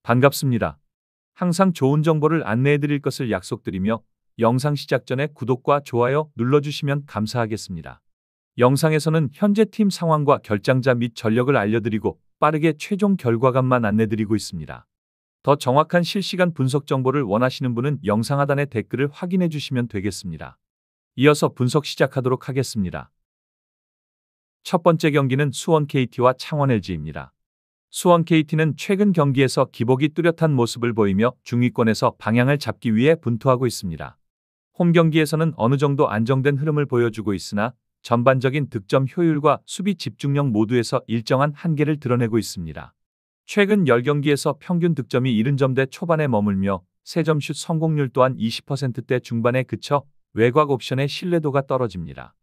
반갑습니다. 항상 좋은 정보를 안내해 드릴 것을 약속드리며 영상 시작 전에 구독과 좋아요 눌러주시면 감사하겠습니다. 영상에서는 현재 팀 상황과 결장자 및 전력을 알려드리고 빠르게 최종 결과감만 안내드리고 있습니다. 더 정확한 실시간 분석 정보를 원하시는 분은 영상 하단의 댓글을 확인해 주시면 되겠습니다. 이어서 분석 시작하도록 하겠습니다. 첫 번째 경기는 수원 KT와 창원 LG입니다. 수원 KT는 최근 경기에서 기복이 뚜렷한 모습을 보이며 중위권에서 방향을 잡기 위해 분투하고 있습니다. 홈 경기에서는 어느 정도 안정된 흐름을 보여주고 있으나 전반적인 득점 효율과 수비 집중력 모두에서 일정한 한계를 드러내고 있습니다. 최근 10경기에서 평균 득점이 70점대 초반에 머물며 3점 슛 성공률 또한 20%대 중반에 그쳐 외곽 옵션의 신뢰도가 떨어집니다.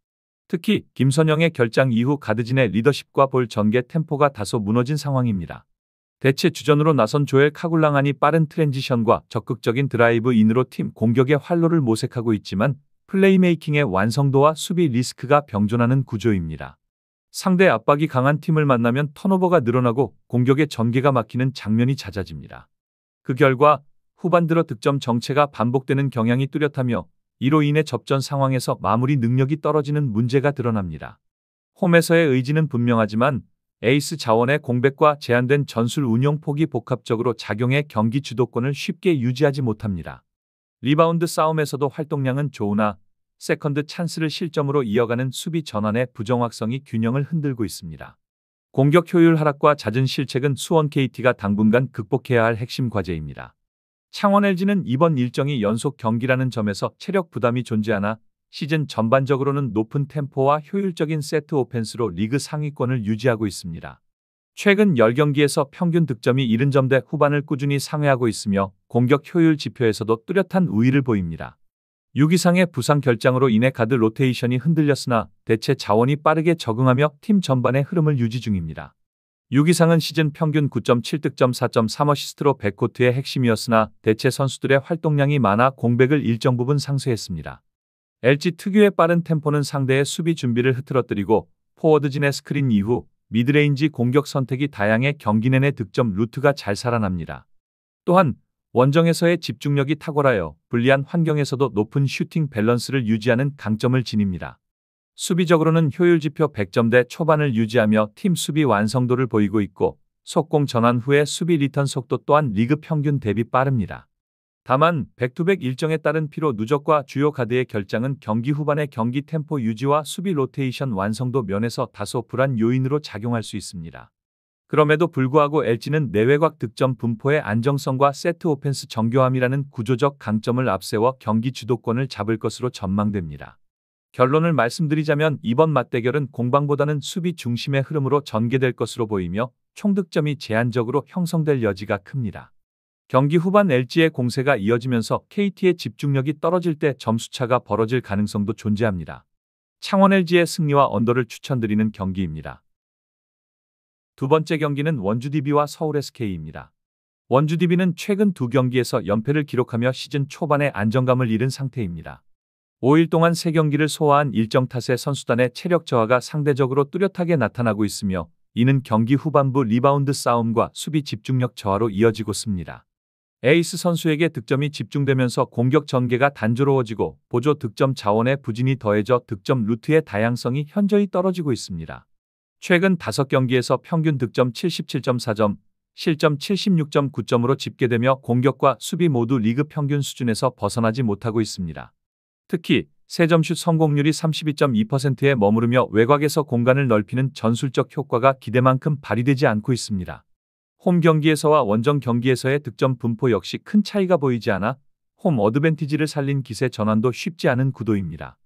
특히 김선영의 결장 이후 가드진의 리더십과 볼 전개 템포가 다소 무너진 상황입니다. 대체 주전으로 나선 조엘 카굴랑안이 빠른 트랜지션과 적극적인 드라이브 인으로 팀 공격의 활로를 모색하고 있지만 플레이메이킹의 완성도와 수비 리스크가 병존하는 구조입니다. 상대 압박이 강한 팀을 만나면 턴오버가 늘어나고 공격의 전개가 막히는 장면이 잦아집니다. 그 결과 후반 들어 득점 정체가 반복되는 경향이 뚜렷하며 이로 인해 접전 상황에서 마무리 능력이 떨어지는 문제가 드러납니다. 홈에서의 의지는 분명하지만 에이스 자원의 공백과 제한된 전술 운영폭이 복합적으로 작용해 경기 주도권을 쉽게 유지하지 못합니다. 리바운드 싸움에서도 활동량은 좋으나 세컨드 찬스를 실점으로 이어가는 수비 전환의 부정확성이 균형을 흔들고 있습니다. 공격 효율 하락과 잦은 실책은 수원 KT가 당분간 극복해야 할 핵심 과제입니다. 창원 LG는 이번 일정이 연속 경기라는 점에서 체력 부담이 존재하나 시즌 전반적으로는 높은 템포와 효율적인 세트 오펜스로 리그 상위권을 유지하고 있습니다. 최근 10경기에서 평균 득점이 70점대 후반을 꾸준히 상회하고 있으며 공격 효율 지표에서도 뚜렷한 우위를 보입니다. 6 이상의 부상 결장으로 인해 가드 로테이션이 흔들렸으나 대체 자원이 빠르게 적응하며 팀 전반의 흐름을 유지 중입니다. 6 이상은 시즌 평균 9.7득점 4.3어시스트로 백코트의 핵심이었으나 대체 선수들의 활동량이 많아 공백을 일정 부분 상쇄했습니다. LG 특유의 빠른 템포는 상대의 수비 준비를 흐트러뜨리고 포워드진의 스크린 이후 미드레인지 공격 선택이 다양해 경기 내내 득점 루트가 잘 살아납니다. 또한 원정에서의 집중력이 탁월하여 불리한 환경에서도 높은 슈팅 밸런스를 유지하는 강점을 지닙니다. 수비적으로는 효율지표 100점대 초반을 유지하며 팀 수비 완성도를 보이고 있고 속공 전환 후의 수비 리턴 속도 또한 리그 평균 대비 빠릅니다. 다만 백투백 일정에 따른 피로 누적과 주요 가드의 결장은 경기 후반의 경기 템포 유지와 수비 로테이션 완성도 면에서 다소 불안 요인으로 작용할 수 있습니다. 그럼에도 불구하고 LG는 내외곽 득점 분포의 안정성과 세트 오펜스 정교함이라는 구조적 강점을 앞세워 경기 주도권을 잡을 것으로 전망됩니다. 결론을 말씀드리자면 이번 맞대결은 공방보다는 수비 중심의 흐름으로 전개될 것으로 보이며 총득점이 제한적으로 형성될 여지가 큽니다. 경기 후반 LG의 공세가 이어지면서 KT의 집중력이 떨어질 때 점수차가 벌어질 가능성도 존재합니다. 창원 LG의 승리와 언더를 추천드리는 경기입니다. 두 번째 경기는 원주 DB와 서울 SK입니다. 원주 DB는 최근 2경기에서 연패를 기록하며 시즌 초반에 안정감을 잃은 상태입니다. 5일 동안 3경기를 소화한 일정 탓에 선수단의 체력 저하가 상대적으로 뚜렷하게 나타나고 있으며 이는 경기 후반부 리바운드 싸움과 수비 집중력 저하로 이어지고 있습니다. 에이스 선수에게 득점이 집중되면서 공격 전개가 단조로워지고 보조 득점 자원의 부진이 더해져 득점 루트의 다양성이 현저히 떨어지고 있습니다. 최근 5경기에서 평균 득점 77.4점, 실점 76.9점으로 집계되며 공격과 수비 모두 리그 평균 수준에서 벗어나지 못하고 있습니다. 특히 3점 슛 성공률이 32.2%에 머무르며 외곽에서 공간을 넓히는 전술적 효과가 기대만큼 발휘되지 않고 있습니다. 홈 경기에서와 원정 경기에서의 득점 분포 역시 큰 차이가 보이지 않아 홈 어드밴티지를 살린 기세 전환도 쉽지 않은 구도입니다.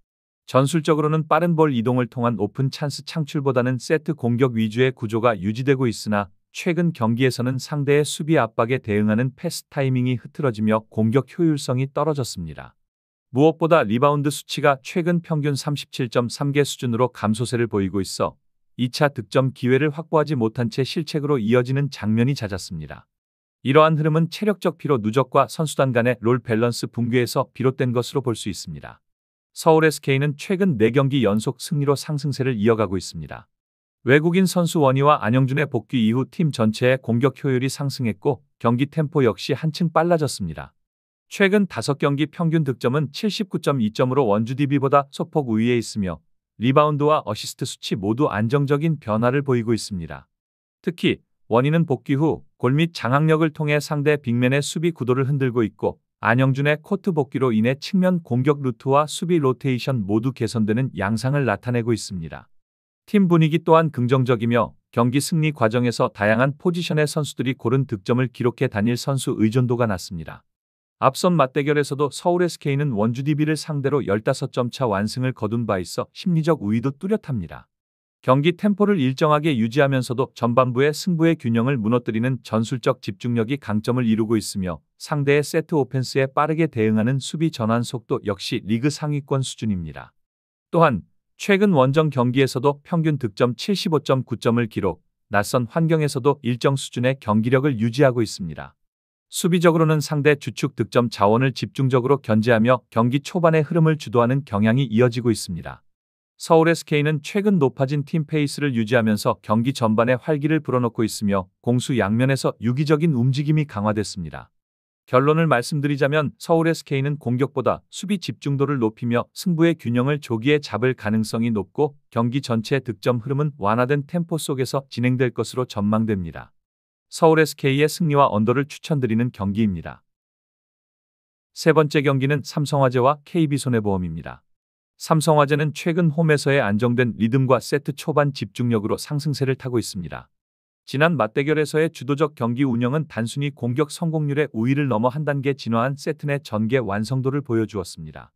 전술적으로는 빠른 볼 이동을 통한 오픈 찬스 창출보다는 세트 공격 위주의 구조가 유지되고 있으나 최근 경기에서는 상대의 수비 압박에 대응하는 패스 타이밍이 흐트러지며 공격 효율성이 떨어졌습니다. 무엇보다 리바운드 수치가 최근 평균 37.3개 수준으로 감소세를 보이고 있어 2차 득점 기회를 확보하지 못한 채 실책으로 이어지는 장면이 잦았습니다. 이러한 흐름은 체력적 피로 누적과 선수단 간의 롤 밸런스 붕괴에서 비롯된 것으로 볼 수 있습니다. 서울 SK는 최근 4경기 연속 승리로 상승세를 이어가고 있습니다. 외국인 선수 원희와 안영준의 복귀 이후 팀 전체의 공격 효율이 상승했고 경기 템포 역시 한층 빨라졌습니다. 최근 5경기 평균 득점은 79.2점으로 원주 DB보다 소폭 우위에 있으며 리바운드와 어시스트 수치 모두 안정적인 변화를 보이고 있습니다. 특히 원희는 복귀 후 골 및 장악력을 통해 상대 빅맨의 수비 구도를 흔들고 있고 안영준의 코트 복귀로 인해 측면 공격 루트와 수비 로테이션 모두 개선되는 양상을 나타내고 있습니다. 팀 분위기 또한 긍정적이며 경기 승리 과정에서 다양한 포지션의 선수들이 고른 득점을 기록해 단일 선수 의존도가 낮습니다. 앞선 맞대결에서도 서울 SK는 원주 DB를 상대로 15점 차 완승을 거둔 바 있어 심리적 우위도 뚜렷합니다. 경기 템포를 일정하게 유지하면서도 전반부의 승부의 균형을 무너뜨리는 전술적 집중력이 강점을 이루고 있으며 상대의 세트 오펜스에 빠르게 대응하는 수비 전환 속도 역시 리그 상위권 수준입니다. 또한 최근 원정 경기에서도 평균 득점 75.9점을 기록, 낯선 환경에서도 일정 수준의 경기력을 유지하고 있습니다. 수비적으로는 상대 주축 득점 자원을 집중적으로 견제하며 경기 초반의 흐름을 주도하는 경향이 이어지고 있습니다. 서울 SK는 최근 높아진 팀 페이스를 유지하면서 경기 전반에 활기를 불어넣고 있으며 공수 양면에서 유기적인 움직임이 강화됐습니다. 결론을 말씀드리자면 서울 SK는 공격보다 수비 집중도를 높이며 승부의 균형을 조기에 잡을 가능성이 높고 경기 전체 득점 흐름은 완화된 템포 속에서 진행될 것으로 전망됩니다. 서울 SK의 승리와 언더를 추천드리는 경기입니다. 세 번째 경기는 삼성화재와 KB손해보험입니다. 삼성화재는 최근 홈에서의 안정된 리듬과 세트 초반 집중력으로 상승세를 타고 있습니다. 지난 맞대결에서의 주도적 경기 운영은 단순히 공격 성공률의 우위를 넘어 한 단계 진화한 세트 내 전개 완성도를 보여주었습니다.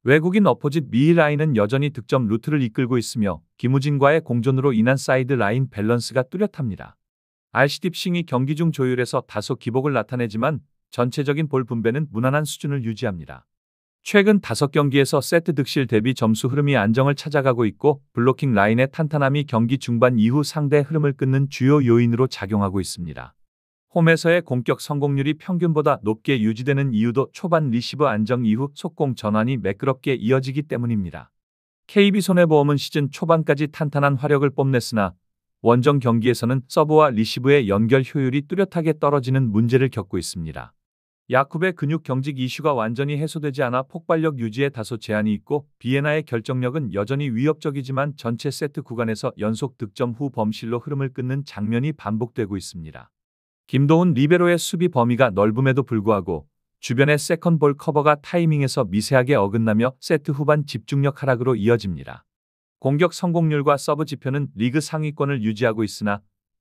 외국인 어포짓 미라인은 여전히 득점 루트를 이끌고 있으며 김우진과의 공존으로 인한 사이드 라인 밸런스가 뚜렷합니다. RC딥싱이 경기 중 조율에서 다소 기복을 나타내지만 전체적인 볼 분배는 무난한 수준을 유지합니다. 최근 5경기에서 세트 득실 대비 점수 흐름이 안정을 찾아가고 있고 블로킹 라인의 탄탄함이 경기 중반 이후 상대 흐름을 끊는 주요 요인으로 작용하고 있습니다. 홈에서의 공격 성공률이 평균보다 높게 유지되는 이유도 초반 리시브 안정 이후 속공 전환이 매끄럽게 이어지기 때문입니다. KB손해보험은 시즌 초반까지 탄탄한 화력을 뽐냈으나 원정 경기에서는 서브와 리시브의 연결 효율이 뚜렷하게 떨어지는 문제를 겪고 있습니다. 야쿰의 근육 경직 이슈가 완전히 해소되지 않아 폭발력 유지에 다소 제한이 있고 비에나의 결정력은 여전히 위협적이지만 전체 세트 구간에서 연속 득점 후 범실로 흐름을 끊는 장면이 반복되고 있습니다. 김도훈 리베로의 수비 범위가 넓음에도 불구하고 주변의 세컨볼 커버가 타이밍에서 미세하게 어긋나며 세트 후반 집중력 하락으로 이어집니다. 공격 성공률과 서브 지표는 리그 상위권을 유지하고 있으나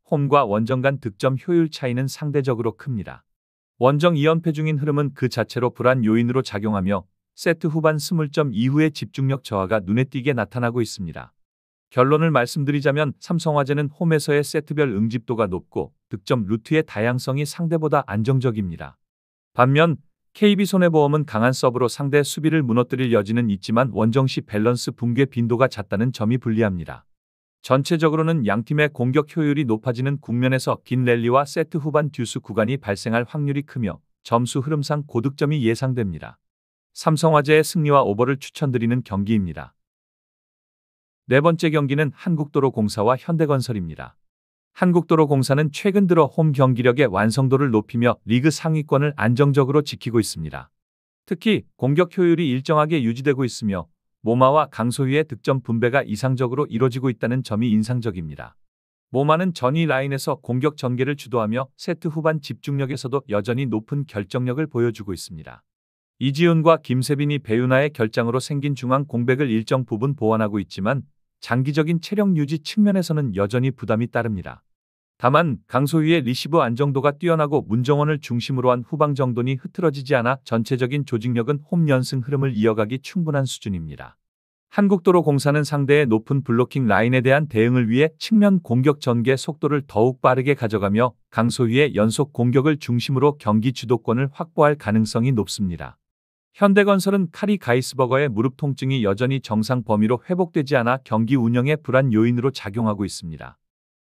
홈과 원정 간 득점 효율 차이는 상대적으로 큽니다. 원정 2연패 중인 흐름은 그 자체로 불안 요인으로 작용하며 세트 후반 20점 이후의 집중력 저하가 눈에 띄게 나타나고 있습니다. 결론을 말씀드리자면 삼성화재는 홈에서의 세트별 응집도가 높고 득점 루트의 다양성이 상대보다 안정적입니다. 반면 KB손해보험은 강한 서브로 상대 수비를 무너뜨릴 여지는 있지만 원정 시 밸런스 붕괴 빈도가 잦다는 점이 불리합니다. 전체적으로는 양팀의 공격 효율이 높아지는 국면에서 긴 랠리와 세트 후반 듀스 구간이 발생할 확률이 크며 점수 흐름상 고득점이 예상됩니다. 삼성화재의 승리와 오버를 추천드리는 경기입니다. 네 번째 경기는 한국도로공사와 현대건설입니다. 한국도로공사는 최근 들어 홈 경기력의 완성도를 높이며 리그 상위권을 안정적으로 지키고 있습니다. 특히 공격 효율이 일정하게 유지되고 있으며 모마와 강소희의 득점 분배가 이상적으로 이뤄지고 있다는 점이 인상적입니다. 모마는 전위 라인에서 공격 전개를 주도하며 세트 후반 집중력에서도 여전히 높은 결정력을 보여주고 있습니다. 이지훈과 김세빈이 배윤아의 결장으로 생긴 중앙 공백을 일정 부분 보완하고 있지만 장기적인 체력 유지 측면에서는 여전히 부담이 따릅니다. 다만 강소희의 리시브 안정도가 뛰어나고 문정원을 중심으로 한 후방 정돈이 흐트러지지 않아 전체적인 조직력은 홈 연승 흐름을 이어가기 충분한 수준입니다. 한국도로공사는 상대의 높은 블로킹 라인에 대한 대응을 위해 측면 공격 전개 속도를 더욱 빠르게 가져가며 강소희의 연속 공격을 중심으로 경기 주도권을 확보할 가능성이 높습니다. 현대건설은 카리 가이스버거의 무릎 통증이 여전히 정상 범위로 회복되지 않아 경기 운영의 불안 요인으로 작용하고 있습니다.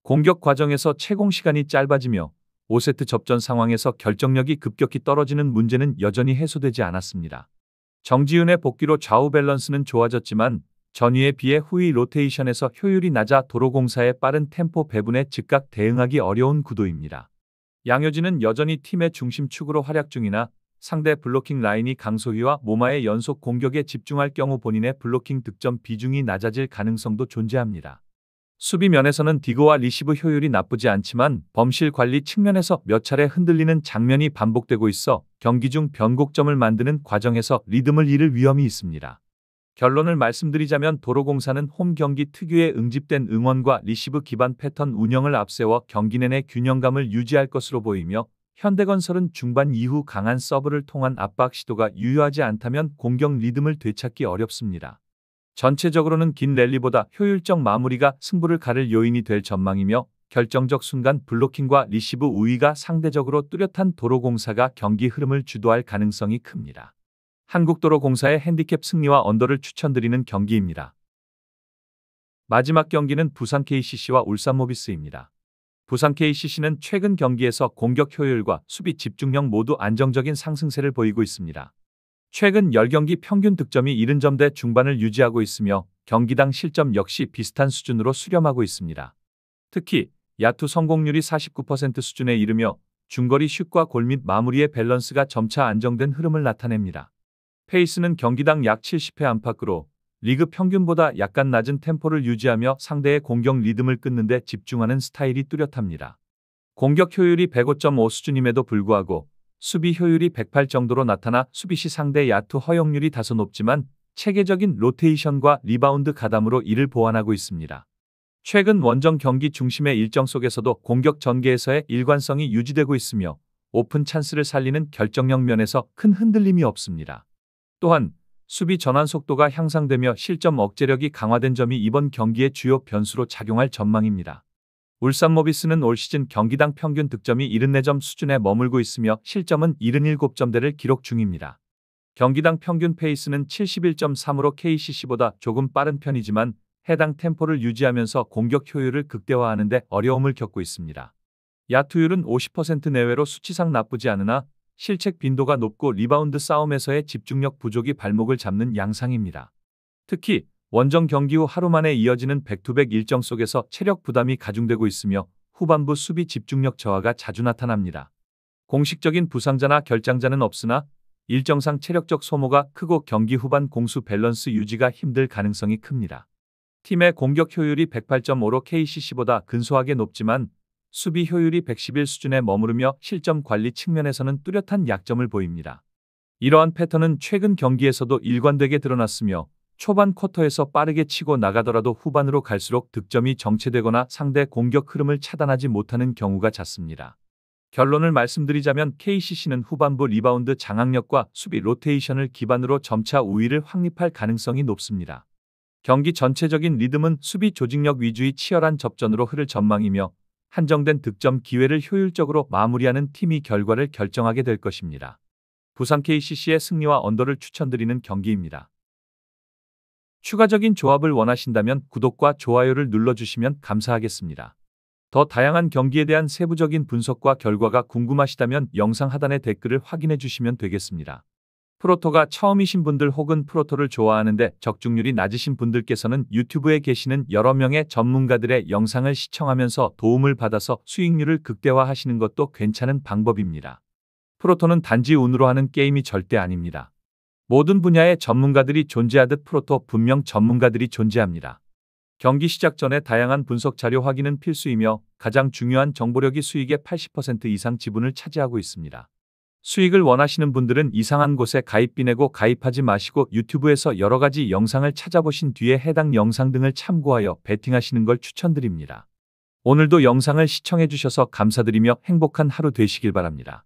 공격 과정에서 채공 시간이 짧아지며 5세트 접전 상황에서 결정력이 급격히 떨어지는 문제는 여전히 해소되지 않았습니다. 정지훈의 복귀로 좌우 밸런스는 좋아졌지만 전위에 비해 후위 로테이션에서 효율이 낮아 도로공사의 빠른 템포 배분에 즉각 대응하기 어려운 구도입니다. 양효진은 여전히 팀의 중심축으로 활약 중이나 상대 블로킹 라인이 강소희와 모마의 연속 공격에 집중할 경우 본인의 블로킹 득점 비중이 낮아질 가능성도 존재합니다. 수비 면에서는 디그와 리시브 효율이 나쁘지 않지만 범실 관리 측면에서 몇 차례 흔들리는 장면이 반복되고 있어 경기 중 변곡점을 만드는 과정에서 리듬을 잃을 위험이 있습니다. 결론을 말씀드리자면 도로공사는 홈 경기 특유의 응집된 응원과 리시브 기반 패턴 운영을 앞세워 경기 내내 균형감을 유지할 것으로 보이며 현대건설은 중반 이후 강한 서브를 통한 압박 시도가 유효하지 않다면 공격 리듬을 되찾기 어렵습니다. 전체적으로는 긴 랠리보다 효율적 마무리가 승부를 가를 요인이 될 전망이며 결정적 순간 블로킹과 리시브 우위가 상대적으로 뚜렷한 도로공사가 경기 흐름을 주도할 가능성이 큽니다. 한국도로공사의 핸디캡 승리와 언더를 추천드리는 경기입니다. 마지막 경기는 부산 KCC와 울산 모비스입니다. 부산 KCC는 최근 경기에서 공격 효율과 수비 집중력 모두 안정적인 상승세를 보이고 있습니다. 최근 10경기 평균 득점이 70점대 중반을 유지하고 있으며 경기당 실점 역시 비슷한 수준으로 수렴하고 있습니다. 특히 야투 성공률이 49% 수준에 이르며 중거리 슛과 골 및 마무리의 밸런스가 점차 안정된 흐름을 나타냅니다. 페이스는 경기당 약 70회 안팎으로 리그 평균보다 약간 낮은 템포를 유지하며 상대의 공격 리듬을 끊는 데 집중하는 스타일이 뚜렷합니다. 공격 효율이 105.5 수준임에도 불구하고 수비 효율이 108 정도로 나타나 수비 시 상대 야투 허용률이 다소 높지만 체계적인 로테이션과 리바운드 가담으로 이를 보완하고 있습니다. 최근 원정 경기 중심의 일정 속에서도 공격 전개에서의 일관성이 유지되고 있으며 오픈 찬스를 살리는 결정력 면에서 큰 흔들림이 없습니다. 또한 수비 전환 속도가 향상되며 실점 억제력이 강화된 점이 이번 경기의 주요 변수로 작용할 전망입니다. 울산 모비스는 올 시즌 경기당 평균 득점이 74점 수준에 머물고 있으며 실점은 77점대를 기록 중입니다. 경기당 평균 페이스는 71.3으로 KCC보다 조금 빠른 편이지만 해당 템포를 유지하면서 공격 효율을 극대화하는 데 어려움을 겪고 있습니다. 야투율은 50% 내외로 수치상 나쁘지 않으나 실책 빈도가 높고 리바운드 싸움에서의 집중력 부족이 발목을 잡는 양상입니다. 특히 원정 경기 후 하루 만에 이어지는 백투백 일정 속에서 체력 부담이 가중되고 있으며 후반부 수비 집중력 저하가 자주 나타납니다. 공식적인 부상자나 결장자는 없으나 일정상 체력적 소모가 크고 경기 후반 공수 밸런스 유지가 힘들 가능성이 큽니다. 팀의 공격 효율이 108.5로 KCC보다 근소하게 높지만 수비 효율이 111 수준에 머무르며 실점 관리 측면에서는 뚜렷한 약점을 보입니다. 이러한 패턴은 최근 경기에서도 일관되게 드러났으며 초반 쿼터에서 빠르게 치고 나가더라도 후반으로 갈수록 득점이 정체되거나 상대 공격 흐름을 차단하지 못하는 경우가 잦습니다. 결론을 말씀드리자면 KCC는 후반부 리바운드 장악력과 수비 로테이션을 기반으로 점차 우위를 확립할 가능성이 높습니다. 경기 전체적인 리듬은 수비 조직력 위주의 치열한 접전으로 흐를 전망이며 한정된 득점 기회를 효율적으로 마무리하는 팀이 결과를 결정하게 될 것입니다. 부산 KCC의 승리와 언더를 추천드리는 경기입니다. 추가적인 조합을 원하신다면 구독과 좋아요를 눌러주시면 감사하겠습니다. 더 다양한 경기에 대한 세부적인 분석과 결과가 궁금하시다면 영상 하단의 댓글을 확인해 주시면 되겠습니다. 프로토가 처음이신 분들 혹은 프로토를 좋아하는데 적중률이 낮으신 분들께서는 유튜브에 계시는 여러 명의 전문가들의 영상을 시청하면서 도움을 받아서 수익률을 극대화하시는 것도 괜찮은 방법입니다. 프로토는 단지 운으로 하는 게임이 절대 아닙니다. 모든 분야의 전문가들이 존재하듯 프로토 분명 전문가들이 존재합니다. 경기 시작 전에 다양한 분석 자료 확인은 필수이며 가장 중요한 정보력이 수익의 80% 이상 지분을 차지하고 있습니다. 수익을 원하시는 분들은 이상한 곳에 가입비 내고 가입하지 마시고 유튜브에서 여러 가지 영상을 찾아보신 뒤에 해당 영상 등을 참고하여 베팅하시는 걸 추천드립니다. 오늘도 영상을 시청해 주셔서 감사드리며 행복한 하루 되시길 바랍니다.